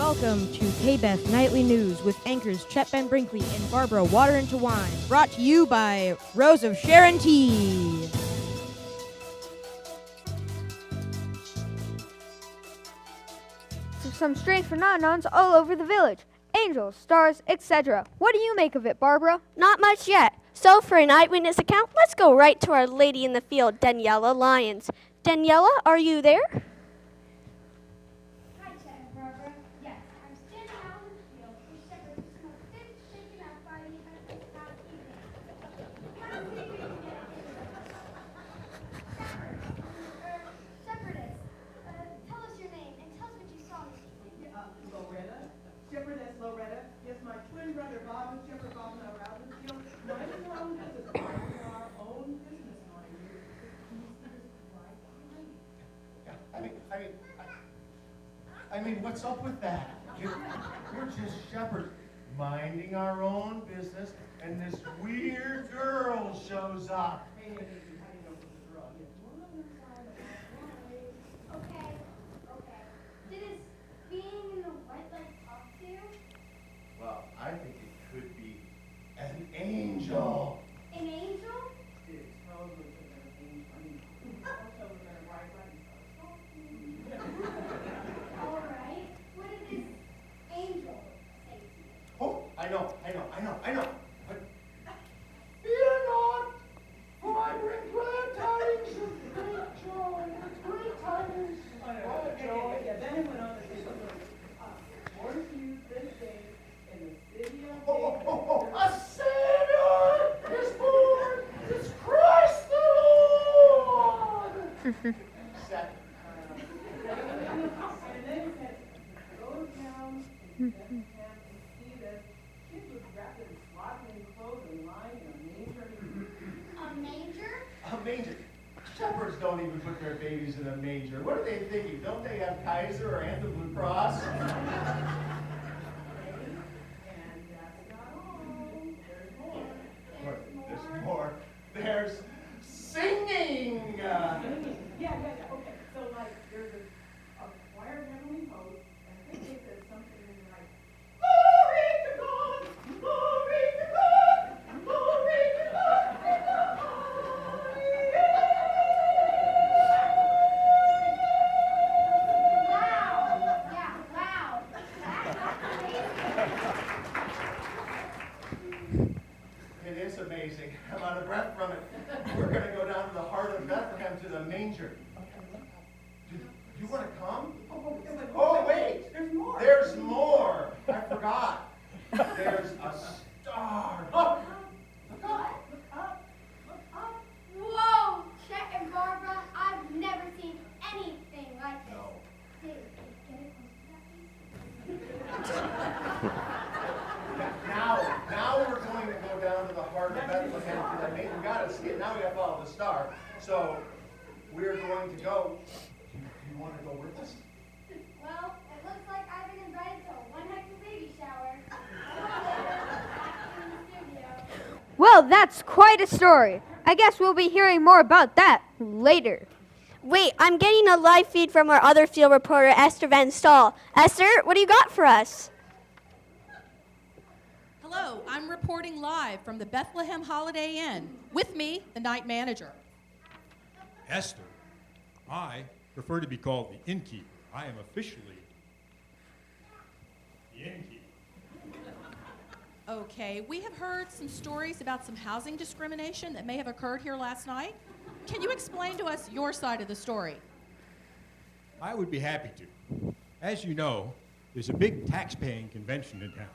Welcome to KBTH Nightly News with anchors Chet Ben Brinkley and Barbara Water into Wine, brought to you by Rose of Sharon Tea. Some strange phenomenons all over the village. Angels, stars, etc. What do you make of it, Barbara? Not much yet. So for an eyewitness account, let's go right to our lady in the field, Daniela Lyons. Daniela, are you there? Hi, Chet and Barbara. Yes, I'm standing out in the field with shepherds who have been shaken up by the events of the past evening. Last evening, shepherdess, tell us your name and tell us what you saw this evening. Loretta, Shepherdess Loretta. Yes, my twin brother Bob and Shepherd Bob and I were out in the field. Minding our own business. Minding our own business, mind you. I mean, what's up with that? We're just shepherds minding our own business, and this weird girl shows up. Hey, how do you know who's the girl? Okay. Did his being in the white light talk to you? Well, I think it could be an angel. An angel? It totally could have been an angel. I mean, also we're gonna ride right and start talking. All right. What did this angel say to you? Oh, I know. But fear not, for I bring glad tidings of great joy. Great tidings of joy. Yeah, then it went on to say something like, born to you this day in the city of David. A Savior is born! It's Christ the Lord! Second. And then he said, go down in Bethlehem and see this kid was wrapped in swaddling clothes and lying in a manger. A manger? A manger. Shepherds don't even put their babies in a manger. What are they thinking? Don't they have Kaiser or Anthem Blue Cross? And that's not all. There's more. There's more. There's singing. Yeah. Okay. So like, there's a choir of heavenly hosts, and I think they said something like, "Glory to God, glory to God, glory to God in the Wow. Yeah, wow. That's amazing. It is amazing. I'm out of breath from it. We're going to go down to the heart of Bethlehem to the manger. Do you want to come? Oh, wait. There's more. There's more. I forgot. There's a star. Look. Look up. Look up, look up. Whoa, Chet and Barbara, I've never seen anything like this. No. Dude, get it close to that, please. Now we're going to go down to the heart of Bethlehem to that manger. We got to see it. Now we got to follow the star. So we're going to go. Do you want to go with us? Well, it looks like I've been invited to one heck of a baby shower. Back in the studio. Well, that's quite a story. I guess we'll be hearing more about that later. Wait, I'm getting a live feed from our other field reporter, Esther Van Stahl. Esther, what do you got for us? Hello, I'm reporting live from the Bethlehem Holiday Inn. With me, the night manager. Esther, I prefer to be called the innkeeper. I am officially the innkeeper. Okay, we have heard some stories about some housing discrimination that may have occurred here last night. Can you explain to us your side of the story? I would be happy to. As you know, there's a big tax-paying convention in town.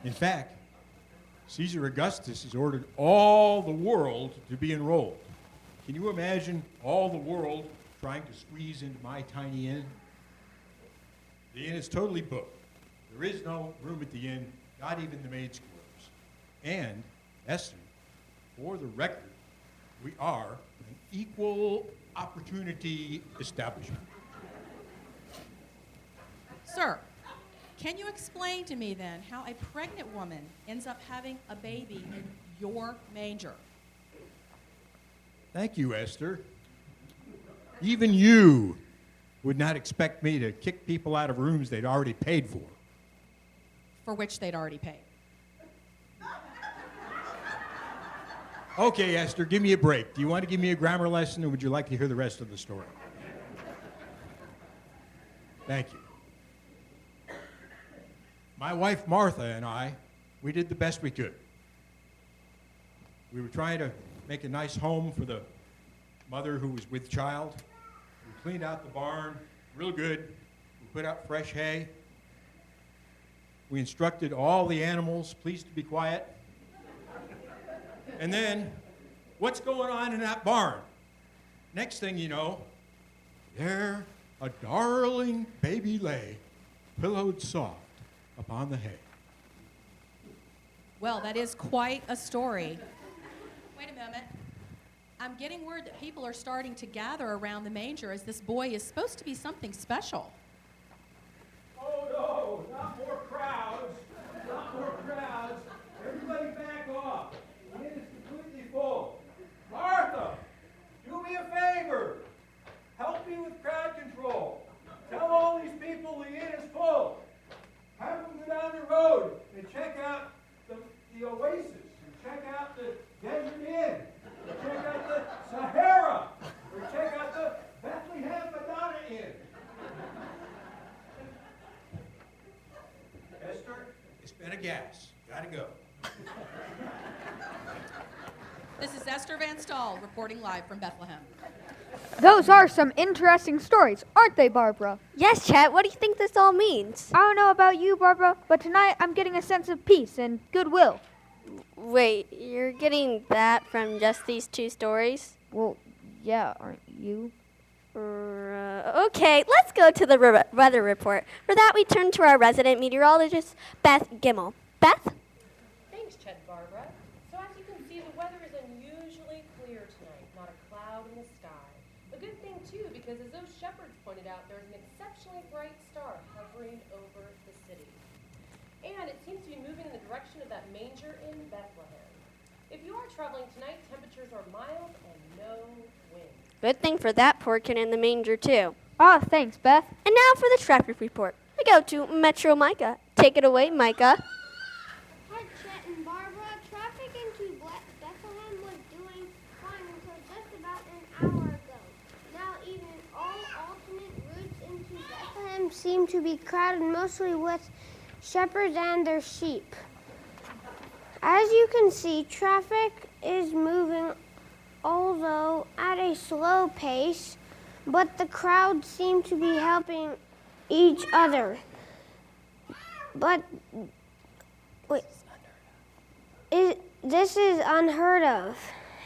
In fact, Caesar Augustus has ordered all the world to be enrolled. Can you imagine all the world trying to squeeze into my tiny inn? The inn is totally booked. There is no room at the inn, not even the maid's quarters. And, Esther, for the record, we are an equal opportunity establishment. Sir, can you explain to me then how a pregnant woman ends up having a baby in your manger? Thank you, Esther. Even you would not expect me to kick people out of rooms they'd already paid For which they'd already paid. Okay, Esther, give me a break. Do you want to give me a grammar lesson, or would you like to hear the rest of the story? Thank you. My wife Martha and I, we did the best we could. We were trying to make a nice home for the mother who was with child. We cleaned out the barn real good. We put out fresh hay. We instructed all the animals, please to be quiet. And then, what's going on in that barn? Next thing you know, there a darling baby lay, pillowed soft upon the hay. Well, that is quite a story. Wait a moment. I'm getting word that people are starting to gather around the manger as this boy is supposed to be something special. Oh no, not more crowds, not more crowds. Everybody back off. The inn is completely full. Martha, do me a favor. Help me with crowd control. Tell all these people the inn is full. Have them go down the road and check out the Oasis, and check out the Desert Inn, or check out the Sahara, or check out the Bethlehem Madonna Inn. Esther, it's been a gas. Gotta go. This is Esther Van Stahl reporting live from Bethlehem. Those are some interesting stories, aren't they, Barbara? Yes, Chet, what do you think this all means? I don't know about you, Barbara, but tonight I'm getting a sense of peace and goodwill. Wait, you're getting that from just these two stories? Well, yeah, aren't you? Okay, let's go to the weather report. For that, we turn to our resident meteorologist, Beth Gimmel. Beth? Thanks, Chet and Barbara. So as you can see, the weather is unusually clear tonight, not a cloud in the sky. A good thing, too, because as those shepherds pointed out, there's an exceptionally bright star hovering over the city. And it seems to be moving in the direction of that manger in Bethlehem. If you are traveling tonight, temperatures are mild and no wind. Good thing for that poor kid in the manger, too. Ah, thanks, Beth. And now for the traffic report. We go to Metro Micah. Take it away, Micah. Hi, Chet and Barbara. Traffic into Bethlehem was doing fine until just about an hour ago. Now even all alternate routes into Bethlehem seem to be crowded mostly with shepherds and their sheep. As you can see, traffic is moving, although at a slow pace, but the crowds seem to be helping each other. But wait, this is unheard of,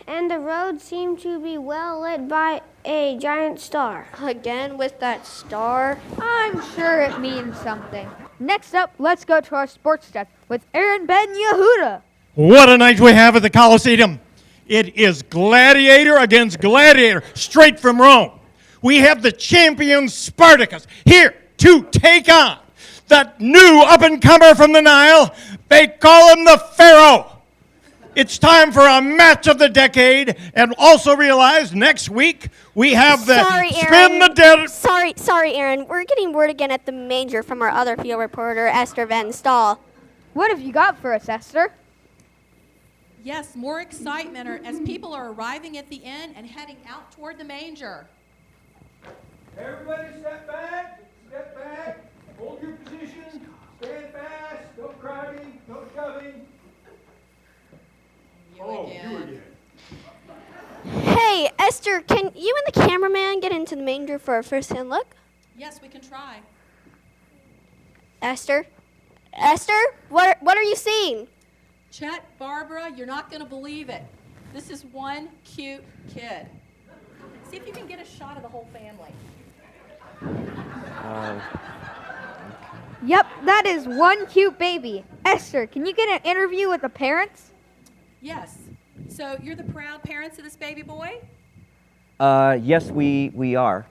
and the roads seem to be well lit by a giant star. Again with that star. I'm sure it means something. Next up, let's go to our sports desk with Aaron Ben Yehuda. What a night we have at the Coliseum. It is gladiator against gladiator, straight from Rome. We have the champion Spartacus here to take on that new up-and-comer from the Nile. They call him the Pharaoh. It's time for a match of the decade, and also realize next week we have the Spin the Dead. Sorry, Aaron. We're getting word again at the manger from our other field reporter, Esther Van Stahl. What have you got for us, Esther? Yes, more excitement as people are arriving at the inn and heading out toward the manger. Everybody step back, hold your position, stand fast, no crowding, no shoving. You again. Hey, Esther, can you and the cameraman get into the manger for a first-hand look? Yes, we can try. Esther, what are you seeing? Chet, Barbara, you're not going to believe it. This is one cute kid. See if you can get a shot of the whole family. Yep, that is one cute baby. Esther, can you get an interview with the parents? Yes. So you're the proud parents of this baby boy? Yes, we are.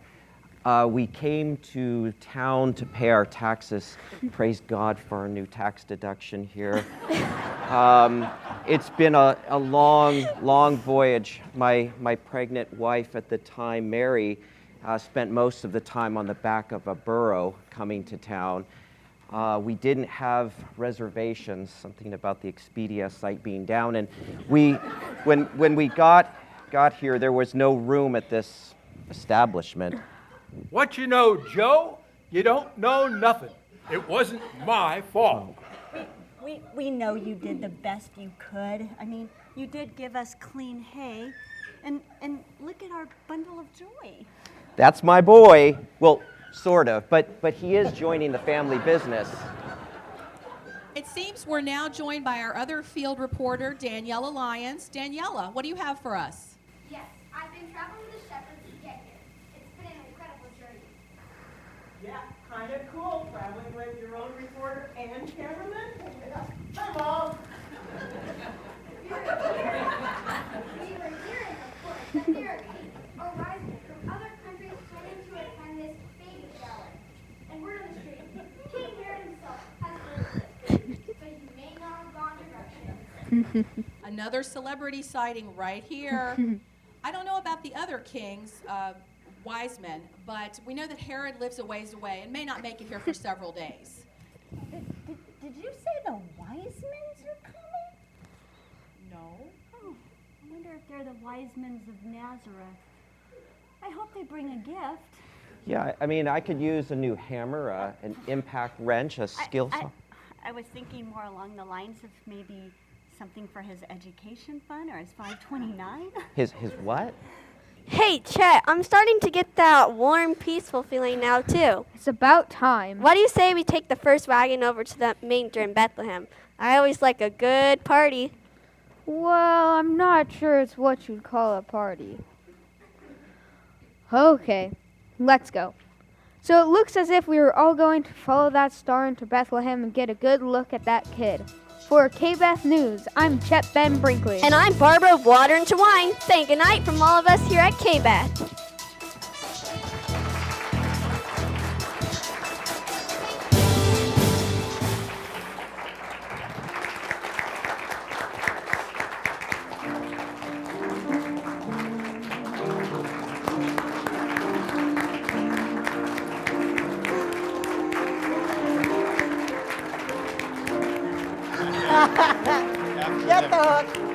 We came to town to pay our taxes. Praise God for our new tax deduction here. It's been a long voyage. My pregnant wife at the time, Mary, spent most of the time on the back of a burro coming to town. We didn't have reservations, something about the Expedia site being down, and when we got here, there was no room at this establishment. What you know, Joe? You don't know nothing. It wasn't my fault. We know you did the best you could. I mean, you did give us clean hay, and look at our bundle of joy. That's my boy. Well, sort of, but he is joining the family business. It seems we're now joined by our other field reporter, Daniela Lyons. Daniela, what do you have for us? Yes, I've been traveling with the shepherds to get here. It's been an incredible journey. Yeah, kind of cool traveling with your own reporter and cameraman. Hi, Mom. We were hearing, of course, that there are king or wise men from other countries planning to attend this baby shower. And word on the street, King Herod himself has visited, but he may not have gone directions. Another celebrity sighting right here. I don't know about the other kings, wise men, but we know that Herod lives a ways away and may not make it here for several days. Did you say the wise men are coming? No. Oh, I wonder if they're the wise men of Nazareth. I hope they bring a gift. Yeah, I mean, I could use a new hammer, an impact wrench, a skill saw. I was thinking more along the lines of maybe something for his education fund or his 529. His what? Hey, Chet, I'm starting to get that warm, peaceful feeling now, too. It's about time. What do you say we take the first wagon over to the manger in Bethlehem? I always like a good party. Well, I'm not sure it's what you'd call a party. Okay, let's go. So it looks as if we were all going to follow that star into Bethlehem and get a good look at that kid. For KBTH News, I'm Chet Ben Brinkley. And I'm Barbara of Water into Wine. Saying goodnight from all of us here at KBTH. Get the hook.